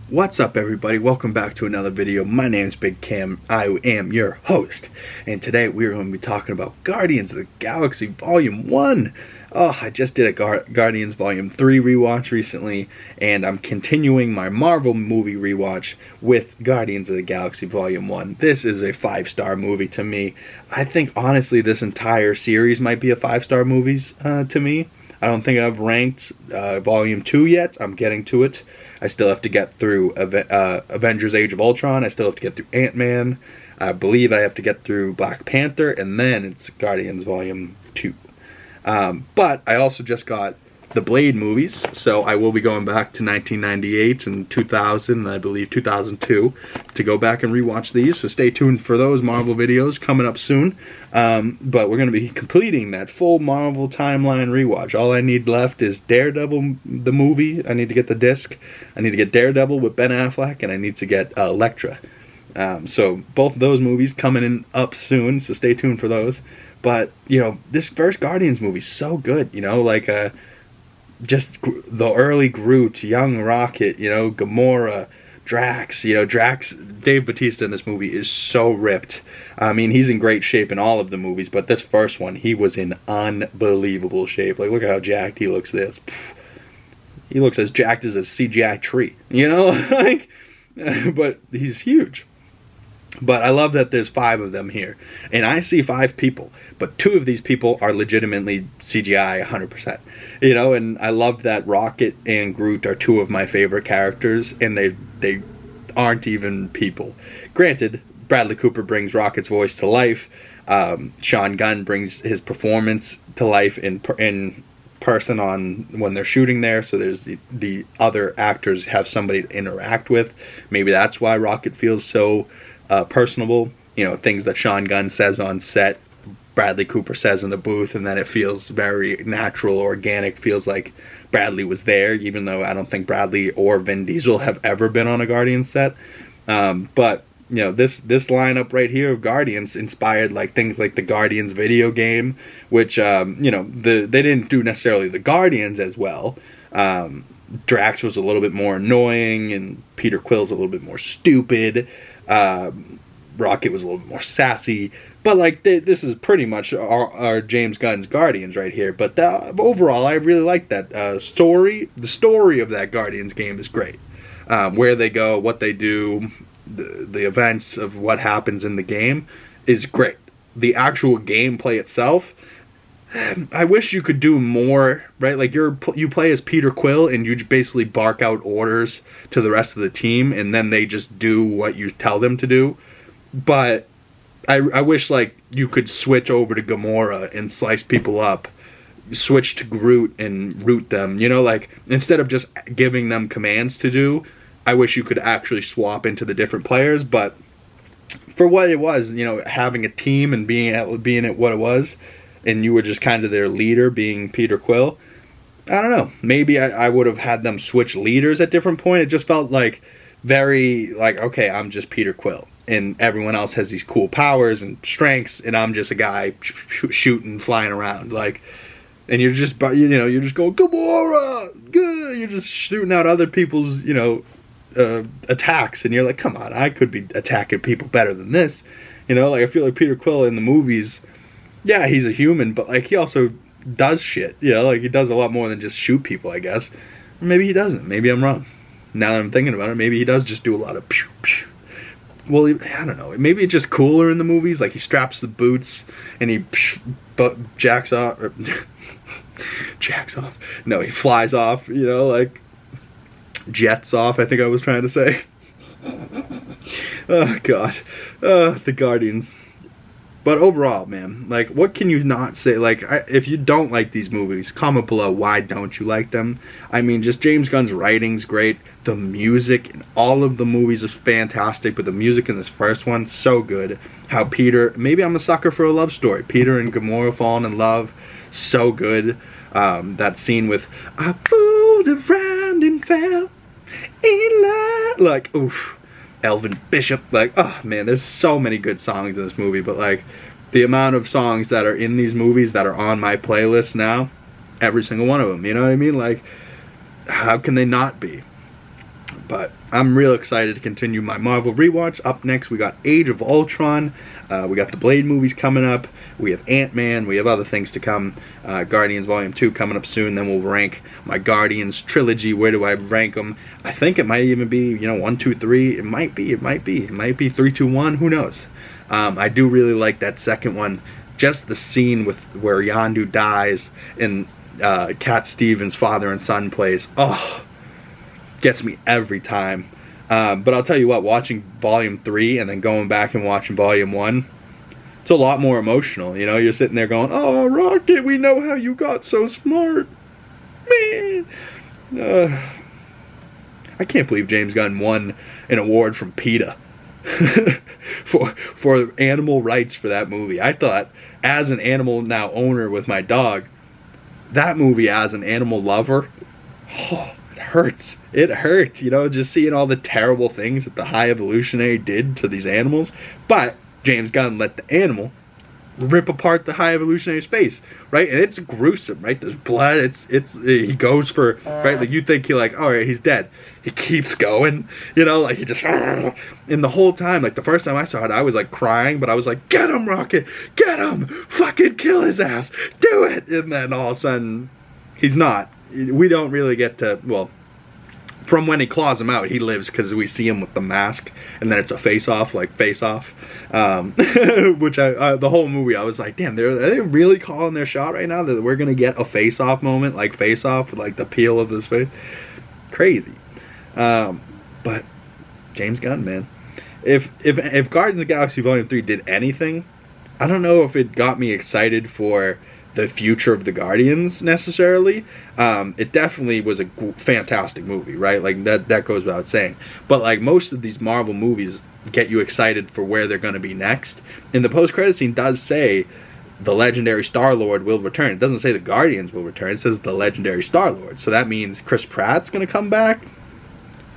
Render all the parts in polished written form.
What's up, everybody? Welcome back to another video. My name is Big Cam. I am your host, and today we're going to be talking about Guardians of the Galaxy Volume 1. Oh, I just did a Guardians Volume 3 rewatch recently, and I'm continuing my Marvel movie rewatch with Guardians of the Galaxy Volume 1. This is a 5-star movie to me. I think, honestly, this entire series might be a 5-star movie to me. I don't think I've ranked Volume 2 yet. I'm getting to it. I still have to get through Avengers Age of Ultron. I still have to get through Ant-Man. I believe I have to get through Black Panther. And then it's Guardians Volume 2. But I also just got the Blade movies. So I will be going back to 1998 and 2000, and I believe 2002, to go back and rewatch these. So stay tuned for those Marvel videos coming up soon. But we're going to be completing that full Marvel timeline rewatch. All I need left is Daredevil, the movie. I need to get the disc. I need to get Daredevil with Ben Affleck, and I need to get Elektra. So both of those movies coming in up soon, so stay tuned for those. But, you know, this first Guardians movie is so good, you know, like, just the early Groot, young Rocket, you know, Gamora, Drax, you know, Dave Bautista in this movie is so ripped. I mean, he's in great shape in all of the movies, but this first one, he was in unbelievable shape. Like, look at how jacked he looks this. He looks as jacked as a CGI tree, you know, like, but he's huge. But I love that there's 5 of them here. And I see 5 people. But 2 of these people are legitimately CGI 100%. You know, and I love that Rocket and Groot are 2 of my favorite characters. And they aren't even people. Granted, Bradley Cooper brings Rocket's voice to life. Sean Gunn brings his performance to life in person on when they're shooting there. So there's the other actors have somebody to interact with. Maybe that's why Rocket feels so personable, you know, things that Sean Gunn says on set, Bradley Cooper says in the booth, and then it feels very natural, organic, feels like Bradley was there, even though I don't think Bradley or Vin Diesel have ever been on a Guardians set. But, you know, this lineup right here of Guardians inspired like things like the Guardians video game, which, you know, they didn't do necessarily the Guardians as well. Drax was a little bit more annoying, and Peter Quill's a little bit more stupid. Rocket was a little bit more sassy, but like this is pretty much our James Gunn's Guardians right here. But overall, I really like that story. The story of that Guardians game is great. Where they go, what they do, the events of what happens in the game is great. The actual gameplay itself, I wish you could do more, right? Like you play as Peter Quill and you basically bark out orders to the rest of the team and then they just do what you tell them to do. But I wish like you could switch over to Gamora and slice people up, switch to Groot and root them, you know, like instead of just giving them commands to do, I wish you could actually swap into the different players. But for what it was, you know, having a team and being at what it was, and you were just kind of their leader, being Peter Quill, I don't know. Maybe I would have had them switch leaders at different point. It just felt like very, like, okay, I'm just Peter Quill. And everyone else has these cool powers and strengths, and I'm just a guy shooting, flying around. Like, and you're just, you know, you're just going, Gamora! Good! You're just shooting out other people's, you know, attacks. And you're like, come on, I could be attacking people better than this. You know, like, I feel like Peter Quill in the movies, yeah, he's a human, but like he also does shit, you know, like he does a lot more than just shoot people, I guess. Or maybe he doesn't. Maybe I'm wrong. Now that I'm thinking about it, maybe he does just do a lot of pew, pew. Well, I don't know. Maybe it's just cooler in the movies, like he straps the boots and he jacks off. Or jacks off. No, he flies off, you know, like jets off, I think I was trying to say. Oh, God. The Guardians. But overall, man, like, what can you not say? Like, if you don't like these movies, comment below why don't you like them. I mean, just James Gunn's writing's great. The music in all of the movies is fantastic, but the music in this first one, so good. How Peter, maybe I'm a sucker for a love story. Peter and Gamora falling in love, so good. That scene with, I fooled around and fell in love. Like, oof. Elvin Bishop, like, oh man, there's so many good songs in this movie, but like the amount of songs that are in these movies that are on my playlist now, every single one of them, you know what I mean? Like, how can they not be? But I'm real excited to continue my Marvel rewatch. Up next, we got Age of Ultron. We got the Blade movies coming up. We have Ant-Man. We have other things to come. Guardians Volume 2 coming up soon. Then we'll rank my Guardians trilogy. Where do I rank them? I think it might even be, you know, 1, 2, 3. It might be 3, 2, 1. Who knows? I do really like that second one. Just the scene with where Yondu dies and Cat Stevens' father and son plays. Oh, gets me every time. But I'll tell you what, watching Volume 3 and then going back and watching Volume 1, it's a lot more emotional. You know, you're sitting there going, oh, Rocket, we know how you got so smart. Man. I can't believe James Gunn won an award from PETA for animal rights for that movie. I thought, as an animal now owner with my dog, that movie as an animal lover, oh, it hurts. It hurt, you know, just seeing all the terrible things that the High Evolutionary did to these animals. But James Gunn let the animal rip apart the High Evolutionary's face, right? And it's gruesome, right? There's blood. He goes for, right? Like, you think you're like, all right, he's dead. He keeps going, you know, like he just, and the whole time, like the first time I saw it, I was like crying, but I was like, get him, Rocket, get him, fucking kill his ass, do it. And then all of a sudden, he's not. We don't really get to, well, from when he claws him out, he lives because we see him with the mask, and then it's a face-off, like face-off, which the whole movie I was like, damn, are they really calling their shot right now that we're gonna get a face-off moment, like face-off with like the peel of his face? Crazy. But James Gunn, man, if Guardians of the Galaxy Volume 3 did anything, I don't know if it got me excited for the future of the Guardians necessarily. It definitely was a fantastic movie, right? Like that goes without saying. But like most of these Marvel movies get you excited for where they're going to be next. And the post-credit scene does say the legendary Star-Lord will return. It doesn't say the Guardians will return. It says the legendary Star-Lord. So that means Chris Pratt's going to come back.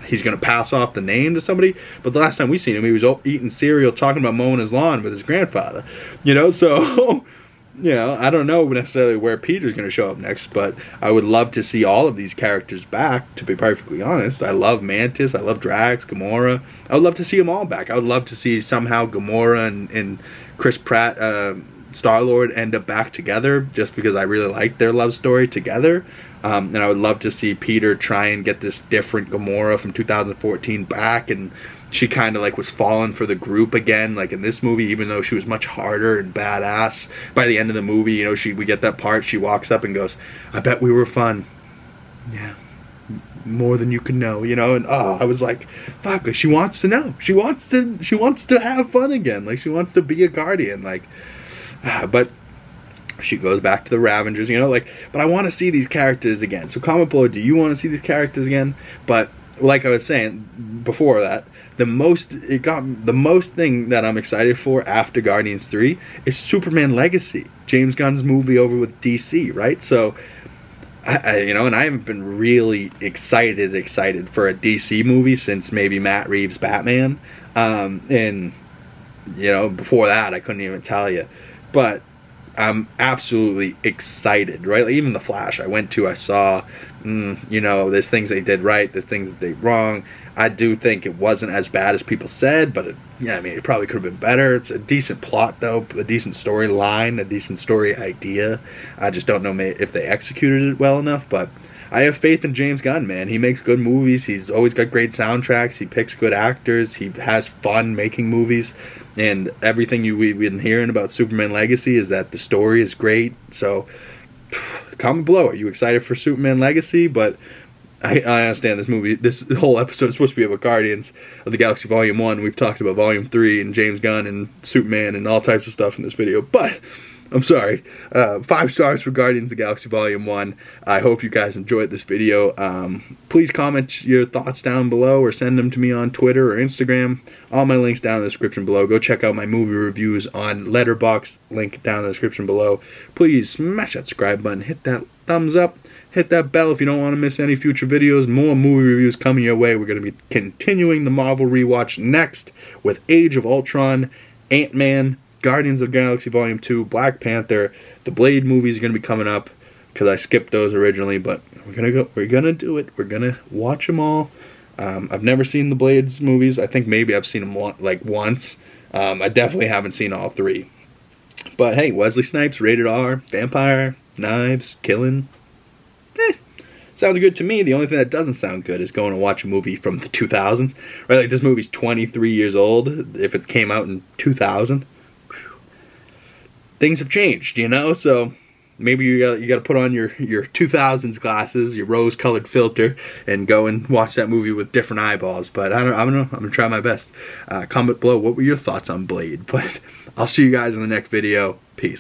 He's going to pass off the name to somebody. But the last time we seen him, he was eating cereal, talking about mowing his lawn with his grandfather. You know, so you know, I don't know necessarily where Peter's going to show up next, but I would love to see all of these characters back, to be perfectly honest. I love Mantis, I love Drax, Gamora. I would love to see them all back. I would love to see somehow Gamora and Chris Pratt, Star-Lord end up back together, just because I really like their love story together. And I would love to see Peter try and get this different Gamora from 2014 back, and she kind of like was falling for the group again, like in this movie, even though she was much harder and badass. By the end of the movie, you know, we get that part, she walks up and goes, I bet we were fun. Yeah, more than you can know, you know. And oh, I was like, fuck, like, she wants to know. She wants to have fun again. Like, she wants to be a Guardian. Like, but she goes back to the Ravengers, you know, like, but I want to see these characters again. So comment below, do you want to see these characters again? But like I was saying before that, the most thing that I'm excited for after Guardians 3 is Superman Legacy, James Gunn's movie over with DC, right? So you know, and I haven't been really excited for a DC movie since maybe Matt Reeves' Batman, and you know, before that I couldn't even tell you. But I'm absolutely excited, right? Like, even The Flash I saw, you know, there's things they did right, there's things that they did wrong. I do think it wasn't as bad as people said, but yeah, I mean, it probably could have been better. It's a decent plot, though, a decent storyline, a decent story idea. I just don't know if they executed it well enough, but I have faith in James Gunn, man. He makes good movies. He's always got great soundtracks. He picks good actors. He has fun making movies. And everything we've been hearing about Superman Legacy is that the story is great. So, comment below. Are you excited for Superman Legacy? But I understand this whole episode is supposed to be about Guardians of the Galaxy Volume 1. We've talked about Volume 3 and James Gunn and Superman and all types of stuff in this video. But I'm sorry. 5 stars for Guardians of the Galaxy Volume 1. I hope you guys enjoyed this video. Please comment your thoughts down below or send them to me on Twitter or Instagram. All my links down in the description below. Go check out my movie reviews on Letterboxd. Link down in the description below. Please smash that subscribe button. Hit that thumbs up. Hit that bell if you don't want to miss any future videos. More movie reviews coming your way. We're going to be continuing the Marvel rewatch next with Age of Ultron, Ant-Man, Guardians of the Galaxy Volume 2, Black Panther. The Blade movies are going to be coming up because I skipped those originally, but we're going to do it. We're going to watch them all. I've never seen the Blades movies. I think maybe I've seen them like once. I definitely haven't seen all three. But hey, Wesley Snipes, rated R, vampire, knives, killing. Sounds good to me. The only thing that doesn't sound good is going to watch a movie from the 2000s. Right, like this movie's 23 years old. If it came out in 2000, things have changed, you know. So maybe you got to put on your 2000s glasses, your rose-colored filter, and go and watch that movie with different eyeballs. But I don't know. I'm gonna try my best. Comment below what were your thoughts on Blade. But I'll see you guys in the next video. Peace.